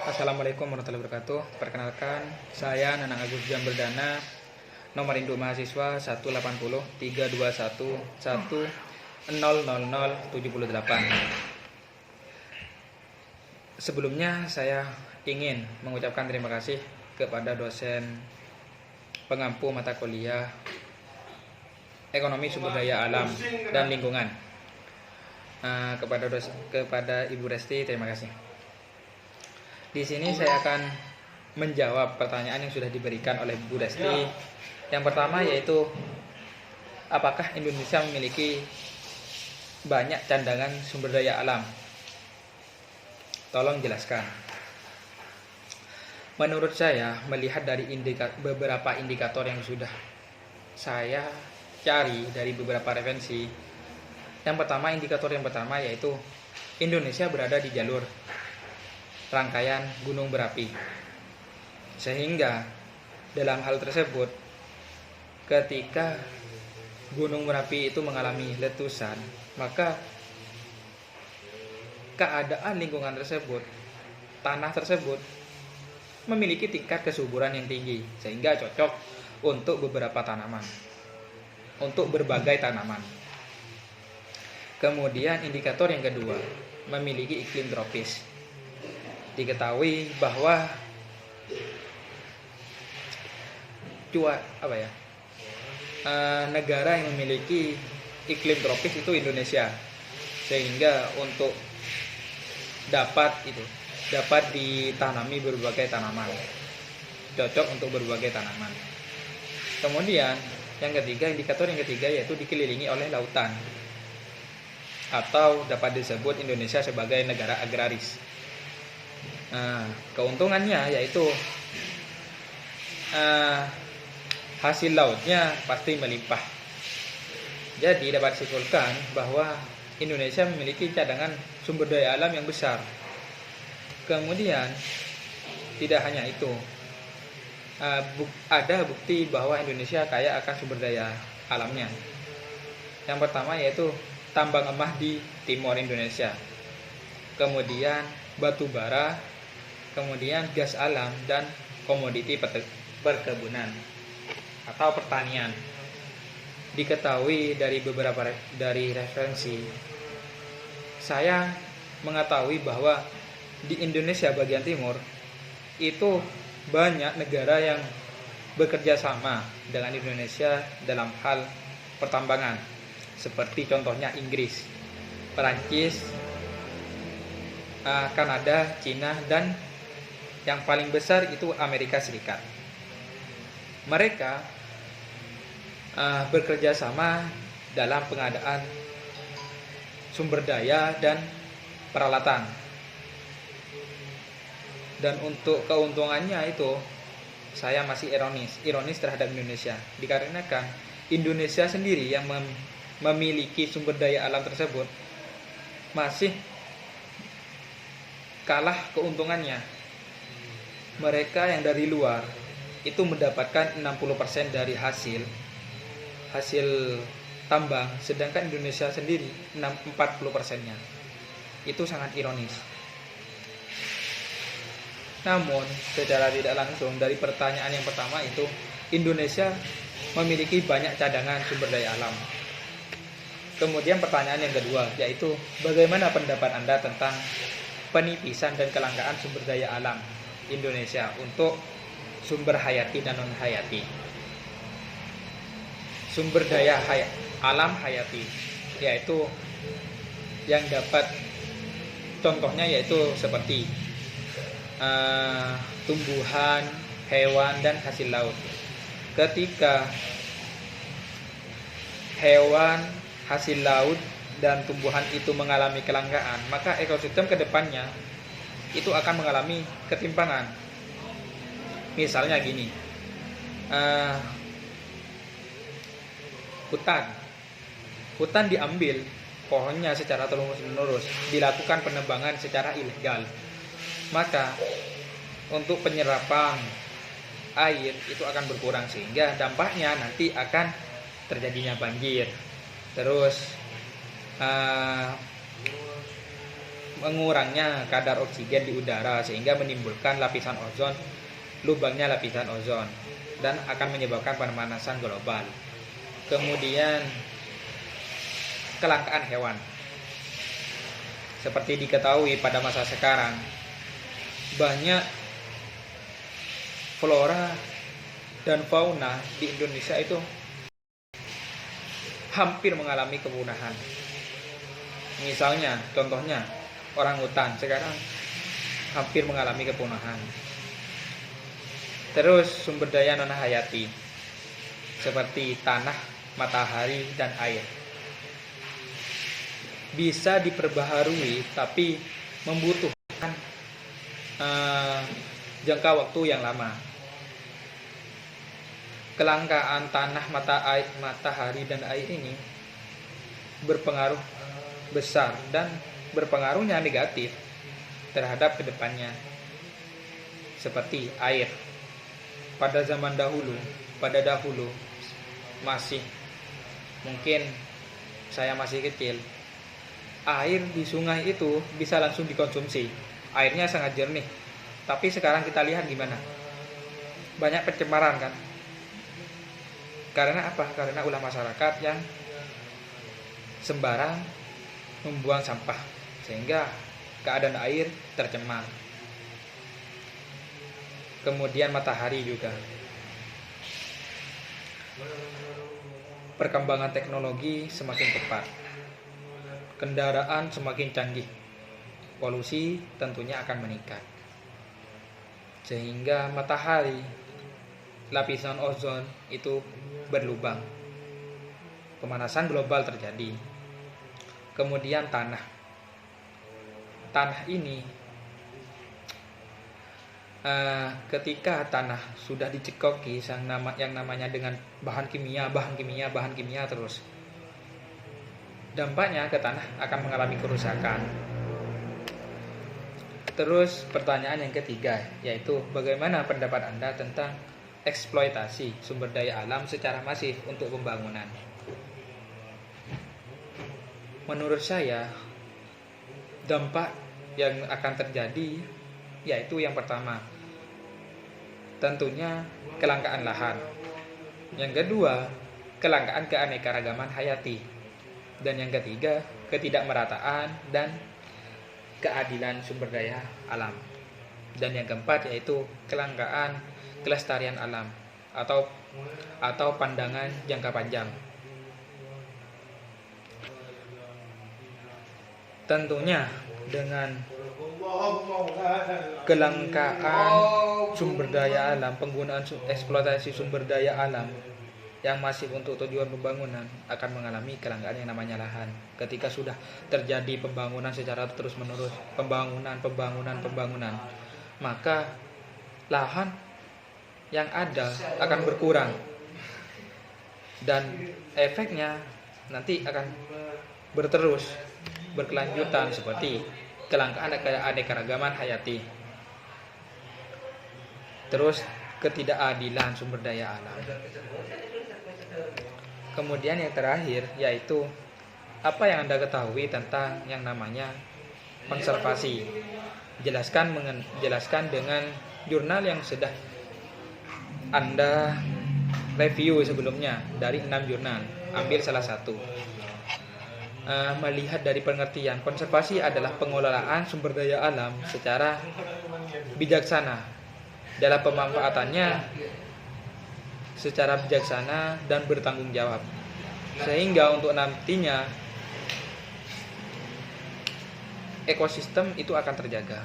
Assalamualaikum warahmatullahi wabarakatuh. Perkenalkan, saya Nanang Agus Jamberdana, nomor induk mahasiswa 1803221100078. Sebelumnya saya ingin mengucapkan terima kasih kepada dosen pengampu mata kuliah Ekonomi Sumber Daya Alam dan Lingkungan. Kepada Ibu Resti, terima kasih. Di sini saya akan menjawab pertanyaan yang sudah diberikan oleh Bu Resti. Yang pertama yaitu, apakah Indonesia memiliki banyak cadangan sumber daya alam? Tolong jelaskan. Menurut saya, melihat dari beberapa indikator yang sudah saya cari dari beberapa referensi, indikator yang pertama yaitu Indonesia berada di jalur rangkaian gunung berapi, sehingga dalam hal tersebut ketika gunung berapi itu mengalami letusan, maka keadaan lingkungan tersebut, tanah tersebut memiliki tingkat kesuburan yang tinggi, sehingga cocok untuk beberapa tanaman, untuk berbagai tanaman. Kemudian indikator yang kedua, memiliki iklim tropis. Diketahui bahwa negara yang memiliki iklim tropis itu Indonesia, sehingga untuk dapat ditanami berbagai tanaman, cocok untuk berbagai tanaman. Kemudian indikator yang ketiga yaitu dikelilingi oleh lautan, atau dapat disebut Indonesia sebagai negara agraris. Keuntungannya yaitu hasil lautnya pasti melimpah. Jadi dapat disimpulkan bahwa Indonesia memiliki cadangan sumber daya alam yang besar. Kemudian tidak hanya itu, ada bukti bahwa Indonesia kaya akan sumber daya alamnya. Yang pertama yaitu tambang emas di timur Indonesia, kemudian batu bara, kemudian gas alam, dan komoditi perkebunan atau pertanian. Diketahui dari referensi, saya mengetahui bahwa di Indonesia bagian timur itu banyak negara yang bekerja sama dengan Indonesia dalam hal pertambangan, seperti contohnya Inggris, Perancis, Kanada, Cina, dan yang paling besar itu Amerika Serikat. Mereka bekerja sama dalam pengadaan sumber daya dan peralatan. Dan untuk keuntungannya itu, saya masih ironis terhadap Indonesia, dikarenakan Indonesia sendiri yang memiliki sumber daya alam tersebut masih kalah keuntungannya. Mereka yang dari luar itu mendapatkan 60% dari hasil tambang, sedangkan Indonesia sendiri 40%-nya. Itu sangat ironis. Namun secara tidak langsung dari pertanyaan yang pertama itu, Indonesia memiliki banyak cadangan sumber daya alam. Kemudian pertanyaan yang kedua yaitu, bagaimana pendapat Anda tentang penipisan dan kelangkaan sumber daya alam Indonesia untuk sumber hayati dan non hayati? Sumber daya alam hayati yaitu yang dapat contohnya yaitu seperti tumbuhan, hewan, dan hasil laut. Ketika hewan, hasil laut, dan tumbuhan itu mengalami kelangkaan, maka ekosistem ke depannya itu akan mengalami ketimpangan. Misalnya gini, hutan diambil pohonnya secara terus-menerus, dilakukan penebangan secara ilegal, maka untuk penyerapan air itu akan berkurang, sehingga dampaknya nanti akan terjadinya banjir. Terus mengurangnya kadar oksigen di udara sehingga menimbulkan lapisan ozon, lubangnya lapisan ozon, dan akan menyebabkan pemanasan global. Kemudian kelangkaan hewan. Seperti diketahui pada masa sekarang, banyak flora dan fauna di Indonesia itu hampir mengalami kepunahan. Misalnya, contohnya, orang hutan sekarang hampir mengalami kepunahan. Terus sumber daya non-hayati seperti tanah, matahari, dan air bisa diperbaharui tapi membutuhkan jangka waktu yang lama. Kelangkaan tanah, matahari, dan air ini berpengaruh besar dan berpengaruhnya negatif terhadap kedepannya. Seperti air. Pada zaman dahulu, masih mungkin saya masih kecil, air di sungai itu bisa langsung dikonsumsi. Airnya sangat jernih. Tapi sekarang kita lihat gimana? Banyak pencemaran kan? Karena apa? Karena ulah masyarakat yang sembarang membuang sampah sehingga keadaan air tercemar. Kemudian matahari juga. Perkembangan teknologi semakin cepat. Kendaraan semakin canggih. Polusi tentunya akan meningkat. Sehingga matahari, lapisan ozon itu berlubang. Pemanasan global terjadi. Kemudian tanah. Tanah ini ketika tanah sudah dicekoki yang namanya dengan bahan kimia terus, dampaknya ke tanah akan mengalami kerusakan. Terus pertanyaan yang ketiga, yaitu bagaimana pendapat Anda tentang eksploitasi sumber daya alam secara masif untuk pembangunan? Menurut saya, dampak yang akan terjadi yaitu yang pertama, tentunya kelangkaan lahan. Yang kedua, kelangkaan keanekaragaman hayati. Dan yang ketiga, ketidakmerataan dan keadilan sumber daya alam. Dan yang keempat yaitu kelangkaan kelestarian alam atau pandangan jangka panjang. Tentunya dengan kelangkaan sumber daya alam, penggunaan eksploitasi sumber daya alam yang masif untuk tujuan pembangunan akan mengalami kelangkaan yang namanya lahan. Ketika sudah terjadi pembangunan secara terus-menerus, pembangunan, maka lahan yang ada akan berkurang dan efeknya nanti akan berkelanjutan seperti kelangkaan keanekaragaman hayati, terus ketidakadilan sumber daya alam. Kemudian yang terakhir yaitu apa yang Anda ketahui tentang yang namanya konservasi. Jelaskan dengan jurnal yang sudah Anda review sebelumnya dari 6 jurnal. Ambil salah satu. Melihat dari pengertian, konservasi adalah pengelolaan sumber daya alam secara bijaksana dalam pemanfaatannya secara bijaksana dan bertanggung jawab, sehingga untuk nantinya ekosistem itu akan terjaga.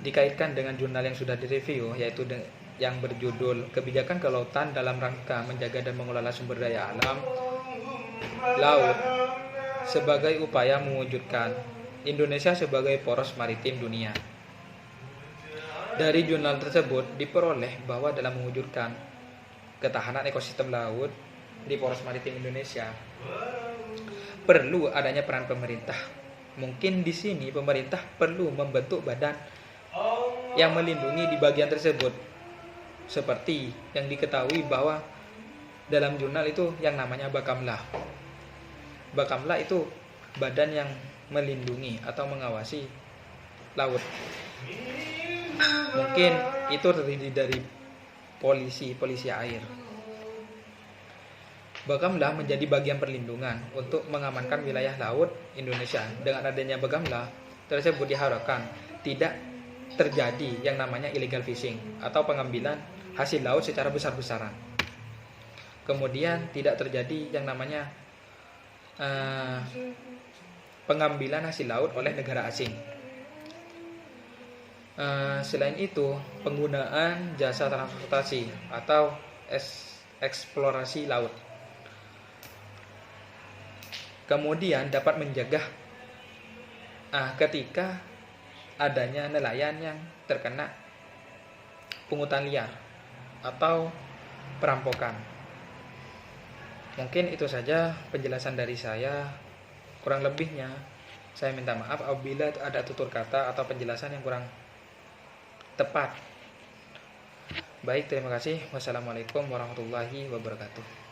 Dikaitkan dengan jurnal yang sudah direview, yaitu yang berjudul Kebijakan Kelautan dalam Rangka Menjaga dan Mengelola Sumber Daya Alam Laut sebagai upaya mewujudkan Indonesia sebagai poros maritim dunia. Dari jurnal tersebut diperoleh bahwa dalam mewujudkan ketahanan ekosistem laut di poros maritim Indonesia perlu adanya peran pemerintah. Mungkin di sini pemerintah perlu membentuk badan yang melindungi di bagian tersebut. Seperti yang diketahui bahwa dalam jurnal itu yang namanya Bakamla. Bakamla itu badan yang melindungi atau mengawasi laut. Mungkin itu terdiri dari polisi air. Bagamla menjadi bagian perlindungan untuk mengamankan wilayah laut Indonesia. Dengan adanya Bagamla tersebut diharapkan tidak terjadi yang namanya illegal fishing atau pengambilan hasil laut secara besar-besaran. Kemudian tidak terjadi yang namanya pengambilan hasil laut oleh negara asing. Selain itu, penggunaan jasa transportasi atau eksplorasi laut kemudian dapat mencegah ketika adanya nelayan yang terkena pungutan liar atau perampokan. Mungkin itu saja penjelasan dari saya. Kurang lebihnya saya minta maaf apabila ada tutur kata atau penjelasan yang kurang tepat. Baik, terima kasih. Wassalamualaikum warahmatullahi wabarakatuh.